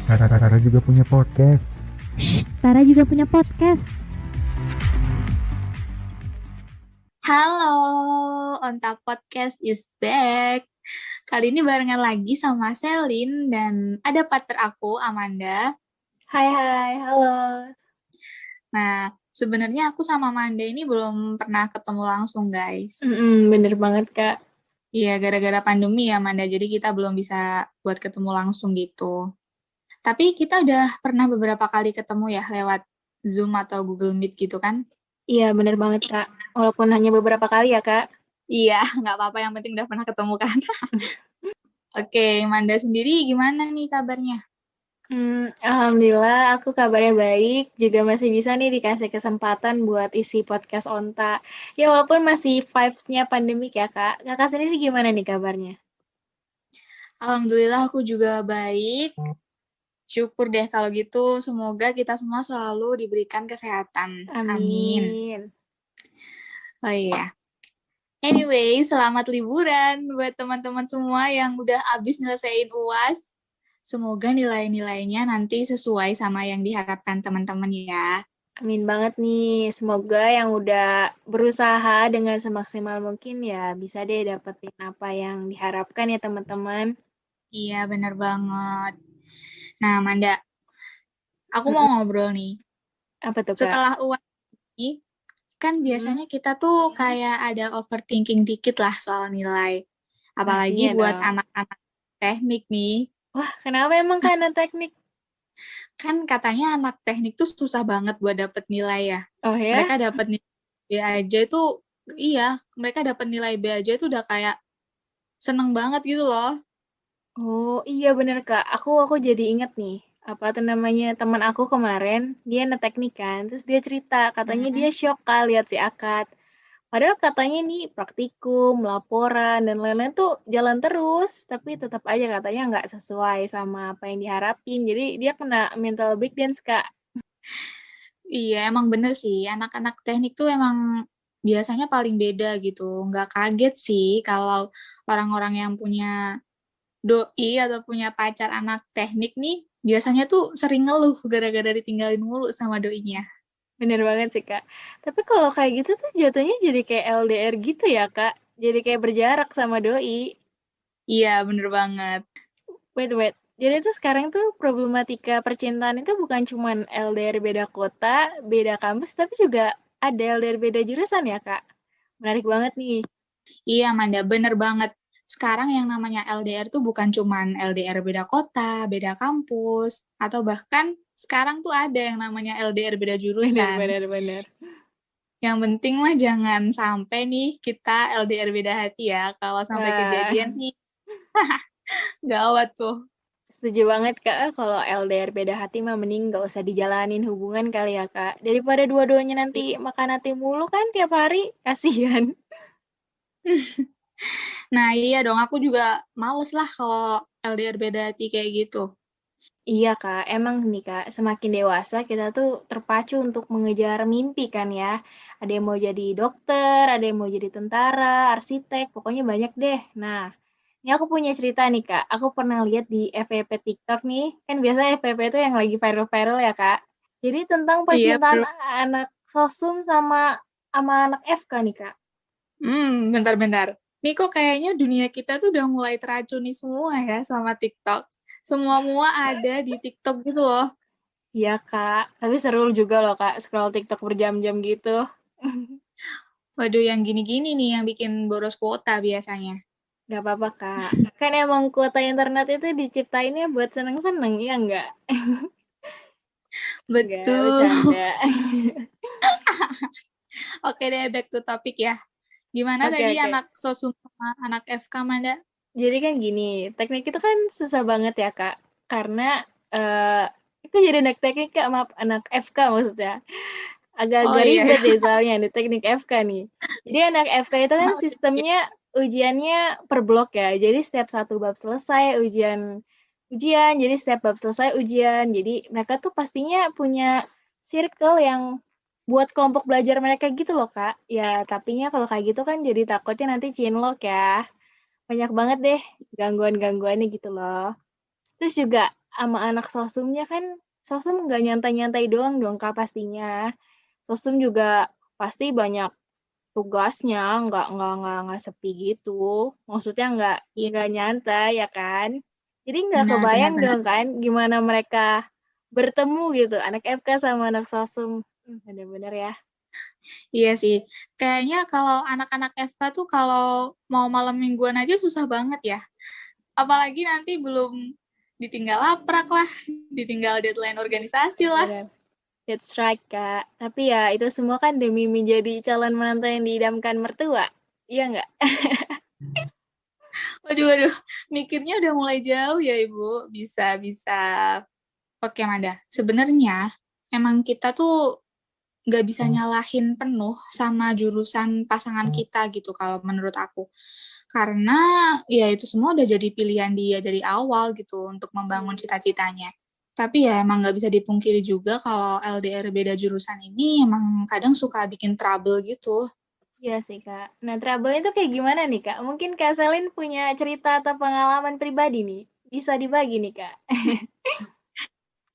Rara juga punya podcast. Tara juga punya podcast. Halo, Onta Podcast is back. Kali ini barengan lagi sama Selin dan ada partner aku, Amanda. Hai, halo. Nah, sebenarnya aku sama Amanda ini belum pernah ketemu langsung, guys. Bener banget, Kak. Iya, gara-gara pandemi ya, Amanda. Jadi kita belum bisa buat ketemu langsung gitu. Tapi kita udah pernah beberapa kali ketemu ya lewat Zoom atau Google Meet gitu kan? Iya, bener banget, Kak. Walaupun hanya beberapa kali ya, Kak. Iya, nggak apa-apa. Yang penting udah pernah ketemu kan? Oke, Amanda sendiri gimana nih kabarnya? Alhamdulillah aku kabarnya baik. Juga masih bisa nih dikasih kesempatan buat isi podcast Onta. Ya, walaupun masih vibes-nya pandemik ya, Kak. Kakak sendiri gimana nih kabarnya? Alhamdulillah aku juga baik. Syukur deh kalau gitu. Semoga kita semua selalu diberikan kesehatan. Amin. Amin. Oh iya. Anyway, selamat liburan buat teman-teman semua yang udah habis nyelesain UAS. Semoga nilai-nilainya nanti sesuai sama yang diharapkan teman-teman ya. Amin banget nih. Semoga yang udah berusaha dengan semaksimal mungkin ya bisa deh dapetin apa yang diharapkan ya teman-teman. Iya, benar banget. Nah, Amanda, aku mau ngobrol nih. Apa tuh, Kak? Setelah UAS ini, kan biasanya kita tuh kayak ada overthinking dikit lah soal nilai. Apalagi Pastinya buat dong. anak-anak teknik nih. Wah, kenapa emang Kak anak teknik? Kan katanya anak teknik tuh susah banget buat dapet nilai ya. Oh ya? Mereka dapet nilai B aja itu, iya, mereka dapet nilai B aja itu udah kayak seneng banget gitu loh. Oh iya bener Kak. Aku jadi inget nih. Apa tuh namanya teman aku kemarin dia anak teknik kan. Terus dia cerita katanya dia shock Kak lihat si akad. Padahal katanya nih praktikum, laporan dan lain-lain tuh jalan terus, tapi tetap aja katanya nggak sesuai sama apa yang diharapin. Jadi dia kena mental breakdown Kak. Iya, emang bener sih. Anak-anak teknik tuh emang biasanya paling beda gitu. Nggak kaget sih kalau orang-orang yang punya doi atau punya pacar anak teknik nih, biasanya tuh sering ngeluh gara-gara ditinggalin mulu sama doinya. Bener banget sih Kak. Tapi kalau kayak gitu tuh jatuhnya jadi kayak LDR gitu ya Kak. Jadi kayak berjarak sama doi. Iya, bener banget. Wait. Jadi tuh sekarang tuh problematika percintaan itu bukan cuman LDR beda kota, beda kampus, tapi juga ada LDR beda jurusan ya, Kak? Menarik banget nih. Iya, Amanda, bener banget. Sekarang yang namanya LDR tuh bukan cuman LDR beda kota, beda kampus, atau bahkan sekarang tuh ada yang namanya LDR beda jurusan. Bener. Yang penting mah jangan sampai nih kita LDR beda hati ya. Kalau sampai Wah, kejadian sih gawat tuh. setuju banget, Kak. Kalau LDR beda hati mah mending nggak usah dijalanin hubungan kali ya, Kak. Daripada dua-duanya nanti makan hati mulu kan tiap hari, kasihan. Nah iya dong, aku juga males lah kalau LDR beda hati kayak gitu. Iya Kak, emang nih Kak, semakin dewasa kita tuh terpacu untuk mengejar mimpi kan ya. Ada yang mau jadi dokter, ada yang mau jadi tentara, arsitek, pokoknya banyak deh. Nah, ini aku punya cerita nih Kak, aku pernah lihat di FYP TikTok nih, kan biasanya FYP itu yang lagi viral-viral ya Kak. Jadi tentang Iya, percintaan bro. anak sosum sama anak FK nih Kak. Bentar-bentar. Nih kok kayaknya dunia kita tuh udah mulai teracuni semua ya sama TikTok. Semua-mua ada di TikTok gitu loh. Iya Kak, tapi seru juga loh Kak, scroll TikTok berjam-jam gitu. Waduh, yang gini-gini nih yang bikin boros kuota biasanya. Gak apa-apa, Kak. Kan emang kuota internet itu diciptainnya buat seneng-seneng, ya enggak? Enggak, Betul. bercanda. Oke deh, back to topic ya. Gimana tadi Oke. anak sosum sama anak FK, Manda? Jadi kan gini, teknik itu kan susah banget ya, Kak. Karena, itu jadi anak teknik, Kak, maaf, anak FK maksudnya. Oh Agak-agak iya, ribet deh soalnya nih, teknik FK nih. Jadi anak FK itu kan iya. sistemnya ujiannya per blok ya. Jadi setiap satu bab selesai ujian, jadi setiap bab selesai ujian. Jadi mereka tuh pastinya punya circle yang buat kelompok belajar mereka gitu loh, Kak. Ya, tapinya kalau kayak gitu kan jadi takutnya nanti cinlok ya. Banyak banget deh gangguan-gangguannya gitu loh. Terus juga sama anak sosumnya kan, sosum nggak nyantai-nyantai doang dong Kak pastinya. Sosum juga pasti banyak tugasnya, nggak sepi gitu. Maksudnya Iya, nggak nyantai ya kan. Jadi nggak benar benar kebayang benar. dong kan gimana mereka bertemu gitu, anak FK sama anak sosum. Bener-bener ya. Iya sih. Kayaknya kalau anak-anak FK tuh kalau mau malam mingguan aja susah banget ya. Apalagi nanti belum ditinggal laprak lah, ditinggal deadline organisasi lah. Bener. That's right, Kak. Tapi ya itu semua kan demi menjadi calon menantu yang diidamkan mertua. Iya nggak? Waduh, waduh, mikirnya udah mulai jauh ya Ibu. Bisa, bisa. Oke, Manda. Sebenarnya emang kita tuh nggak bisa nyalahin penuh sama jurusan pasangan kita gitu kalau menurut aku. Karena ya itu semua udah jadi pilihan dia dari awal gitu untuk membangun cita-citanya. Tapi ya emang nggak bisa dipungkiri juga kalau LDR beda jurusan ini emang kadang suka bikin trouble gitu. Iya sih, Kak. Nah, trouble itu kayak gimana nih, Kak? Mungkin Kak Selin punya cerita atau pengalaman pribadi nih. Bisa dibagi nih, Kak.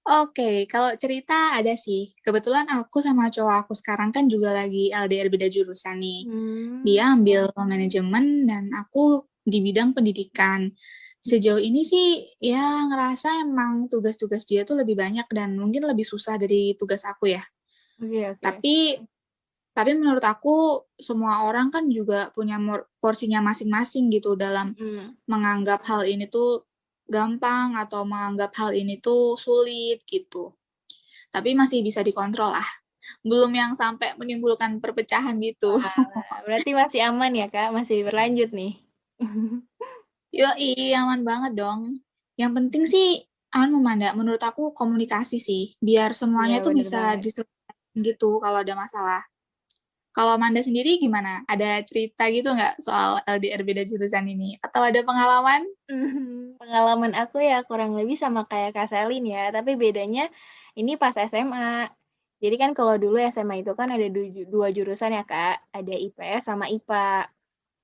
Oke, kalau cerita ada sih. Kebetulan aku sama cowok aku sekarang kan juga lagi LDR beda jurusan nih. Hmm, Dia ambil manajemen dan aku di bidang pendidikan. Sejauh ini sih ya ngerasa emang tugas-tugas dia tuh lebih banyak dan mungkin lebih susah dari tugas aku ya. oke, oke. Tapi menurut aku semua orang kan juga punya porsinya masing-masing gitu dalam Mm-mm. menganggap hal ini tuh gampang atau menganggap hal ini tuh sulit gitu. Tapi masih bisa dikontrol lah. Belum yang sampai menimbulkan perpecahan gitu. Wah, berarti masih aman ya, Kak? Masih berlanjut nih. Yoi, aman banget dong. Yang penting sih, Manda, menurut aku komunikasi sih, biar Iya, semuanya tuh bener bisa banget. diselesaikan gitu kalau ada masalah. Kalau Manda sendiri gimana? Ada cerita gitu nggak soal LDR beda jurusan ini? Atau ada pengalaman? Pengalaman aku ya kurang lebih sama kayak Kak Selin ya, tapi bedanya ini pas SMA. Jadi kan kalau dulu SMA itu kan ada dua jurusan ya Kak, ada IPS sama IPA.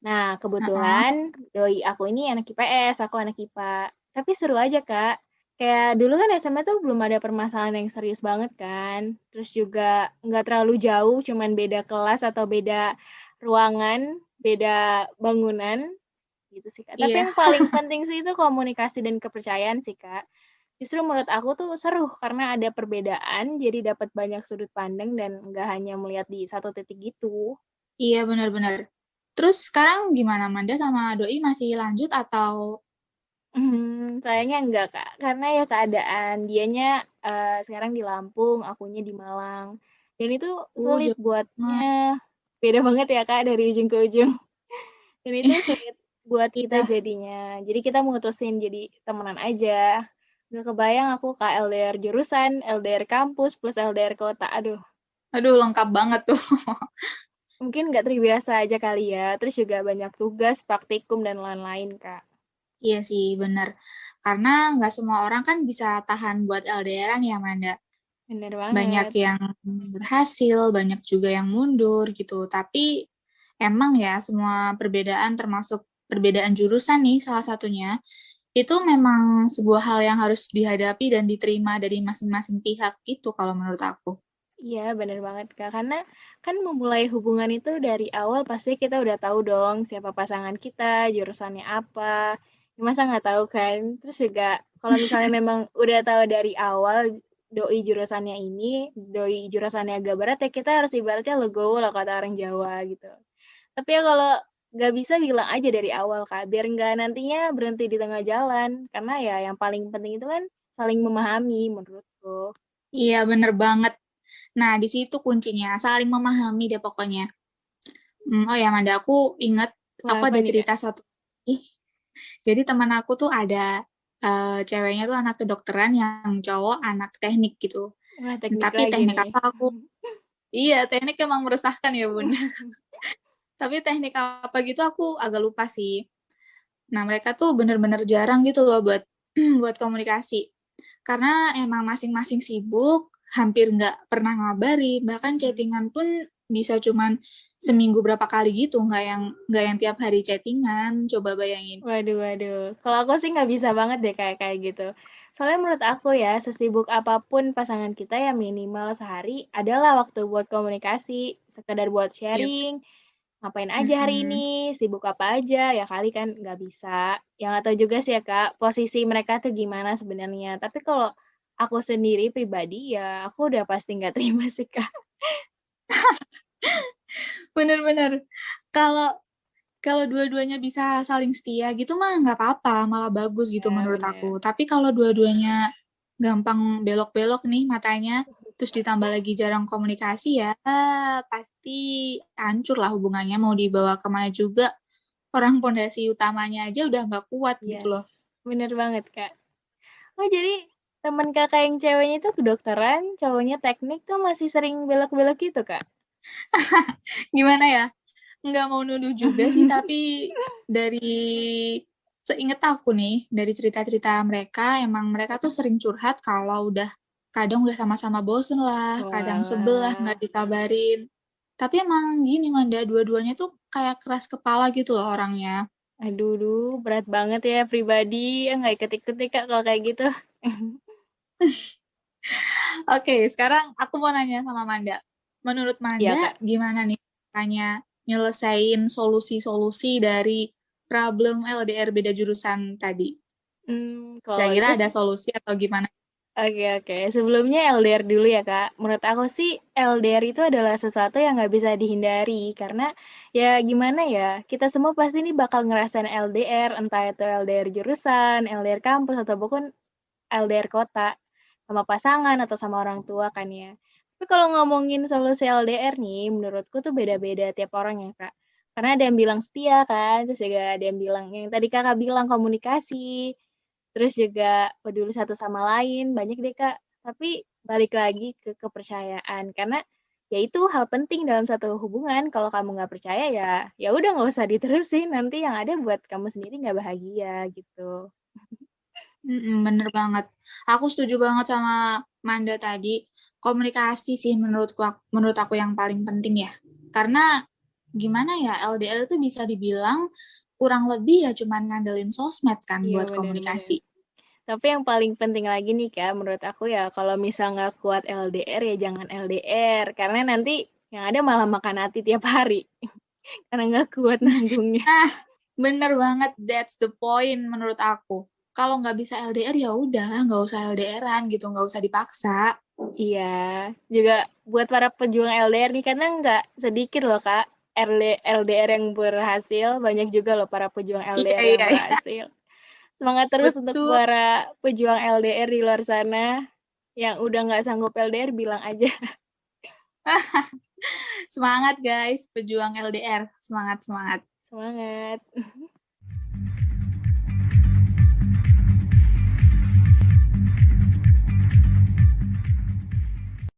Nah, Heeh. kebetulan doi aku ini anak IPS, aku anak IPA. Tapi seru aja, Kak. Kayak dulu kan SMA tuh belum ada permasalahan yang serius banget kan. Terus juga nggak terlalu jauh, cuman beda kelas atau beda ruangan, beda bangunan, gitu sih, Kak. Tapi Iya, yang paling penting sih itu komunikasi dan kepercayaan sih, Kak. Justru menurut aku tuh seru karena ada perbedaan, jadi dapat banyak sudut pandang dan nggak hanya melihat di satu titik gitu. iya benar-benar. Terus sekarang gimana, Manda sama Doi masih lanjut atau... Sayangnya enggak, Kak. Karena ya keadaan dianya, sekarang di Lampung, akunya di Malang. Dan itu sulit Jauh banget. buatnya beda banget ya, Kak, dari ujung ke ujung. Dan itu sulit buat kita Iya, jadinya. Jadi kita mutusin jadi temenan aja. Nggak kebayang aku Kak LDR jurusan, LDR kampus, plus LDR kota. Aduh, aduh lengkap banget tuh. mungkin nggak terbiasa aja kali ya. Terus juga banyak tugas, praktikum, dan lain-lain, Kak. Iya sih, bener. Karena nggak semua orang kan bisa tahan buat LDRan ya, Manda. Bener Banyak banget. yang berhasil, banyak juga yang mundur gitu. Tapi emang ya semua perbedaan termasuk perbedaan jurusan nih salah satunya, itu memang sebuah hal yang harus dihadapi dan diterima dari masing-masing pihak itu kalau menurut aku. Iya, bener banget, Kak. Karena kan memulai hubungan itu dari awal pasti kita udah tahu dong siapa pasangan kita, jurusannya apa. Ya, masa nggak tahu kan? Terus juga kalau misalnya memang udah tahu dari awal doi jurusannya ini, doi jurusannya agak berat ya kita harus ibaratnya legowo lah kata orang Jawa gitu. Tapi ya kalau nggak bisa bilang aja dari awal, Kak, biar nggak nantinya berhenti di tengah jalan. Karena ya yang paling penting itu kan saling memahami menurutku. Iya, bener banget. Nah, di situ kuncinya, saling memahami deh pokoknya. Oh ya, Manda, aku ingat Wah, aku apa ada nih, Kak? cerita satu. Ih, jadi teman aku tuh ada ceweknya tuh anak kedokteran yang cowok anak teknik gitu. Wah, teknik Tapi lagi teknik nih. apa aku? Iya, teknik emang meresahkan ya, Bun. Tapi teknik apa gitu aku agak lupa sih. Nah, mereka tuh bener-bener jarang gitu loh buat buat komunikasi. Karena emang masing-masing sibuk, hampir nggak pernah ngabarin, bahkan chattingan pun bisa cuman seminggu berapa kali gitu, nggak yang tiap hari chattingan, coba bayangin. Waduh. Kalau aku sih nggak bisa banget deh kayak gitu. Soalnya menurut aku ya, sesibuk apapun pasangan kita ya minimal sehari adalah waktu buat komunikasi, sekedar buat Yep. sharing, ngapain aja hari Mm-mm. ini, sibuk apa aja, ya kali kan nggak bisa. Yang nggak tahu juga sih ya Kak, posisi mereka tuh gimana sebenarnya. Tapi kalau aku sendiri pribadi ya aku udah pasti nggak terima sih Kak. Bener-bener. Kalau kalau dua-duanya bisa saling setia gitu mah nggak apa-apa, malah bagus gitu Ya menurut bener. aku. Tapi kalau dua-duanya gampang belok-belok nih matanya, terus ditambah lagi jarang komunikasi ya, pasti hancur lah hubungannya, mau dibawa kemana juga. Orang pondasi utamanya aja udah nggak kuat gitu Yes, loh. bener banget Kak. Oh jadi teman Kakak yang ceweknya itu kedokteran, cowoknya teknik tuh masih sering belok-belok gitu Kak? Gimana ya? Nggak mau nuduh juga sih, tapi dari seinget aku nih, dari cerita-cerita mereka, emang mereka tuh sering curhat kalau kadang udah sama-sama bosen lah, kadang sebel lah Walah. nggak dikabarin. Tapi emang gini Manda, dua-duanya tuh kayak keras kepala gitu loh orangnya. Aduh, berat banget ya pribadi. Nggak ikut-ikut nih Kak kalau kayak gitu. Oke, sekarang aku mau nanya sama Manda. Menurut Iya Manda, Kak. gimana nih caranya nyelesain solusi-solusi dari problem LDR beda jurusan tadi? Kalau Kira-kira itu ada solusi atau gimana? oke. Sebelumnya LDR dulu ya, Kak. Menurut aku sih LDR itu adalah sesuatu yang nggak bisa dihindari. Karena ya gimana ya, kita semua pasti nih bakal ngerasain LDR, entah itu LDR jurusan, LDR kampus, ataupun LDR kota. Sama pasangan atau sama orang tua kan ya. Tapi kalau ngomongin solusi LDR nih, menurutku tuh beda-beda tiap orang ya, Kak. Karena ada yang bilang setia kan, terus juga ada yang bilang yang tadi Kakak bilang komunikasi, terus juga peduli satu sama lain, banyak deh Kak. Tapi balik lagi ke kepercayaan, karena ya itu hal penting dalam satu hubungan. Kalau kamu nggak percaya ya udah nggak usah diterusin, nanti yang ada buat kamu sendiri nggak bahagia gitu. Bener banget. Aku setuju banget sama Manda tadi. Komunikasi sih menurut aku yang paling penting ya. Karena gimana ya, LDR itu bisa dibilang kurang lebih ya cuman ngandelin sosmed kan Iya buat benar-benar. komunikasi. Tapi yang paling penting lagi nih Kak, menurut aku ya kalau misal nggak kuat LDR ya jangan LDR, karena nanti yang ada malah makan hati tiap hari, karena nggak kuat nanggungnya. Nah, bener banget, that's the point menurut aku. Kalau nggak bisa LDR ya udah, nggak usah LDR-an gitu, nggak usah dipaksa. Iya, juga buat para pejuang LDR nih, karena nggak sedikit loh Kak, LDR yang berhasil, banyak juga loh para pejuang Iya, LDR yang iya, iya. berhasil. Semangat terus untuk Betul. para pejuang LDR di luar sana, yang udah nggak sanggup LDR bilang aja. Semangat guys, pejuang LDR. Semangat, semangat. Semangat.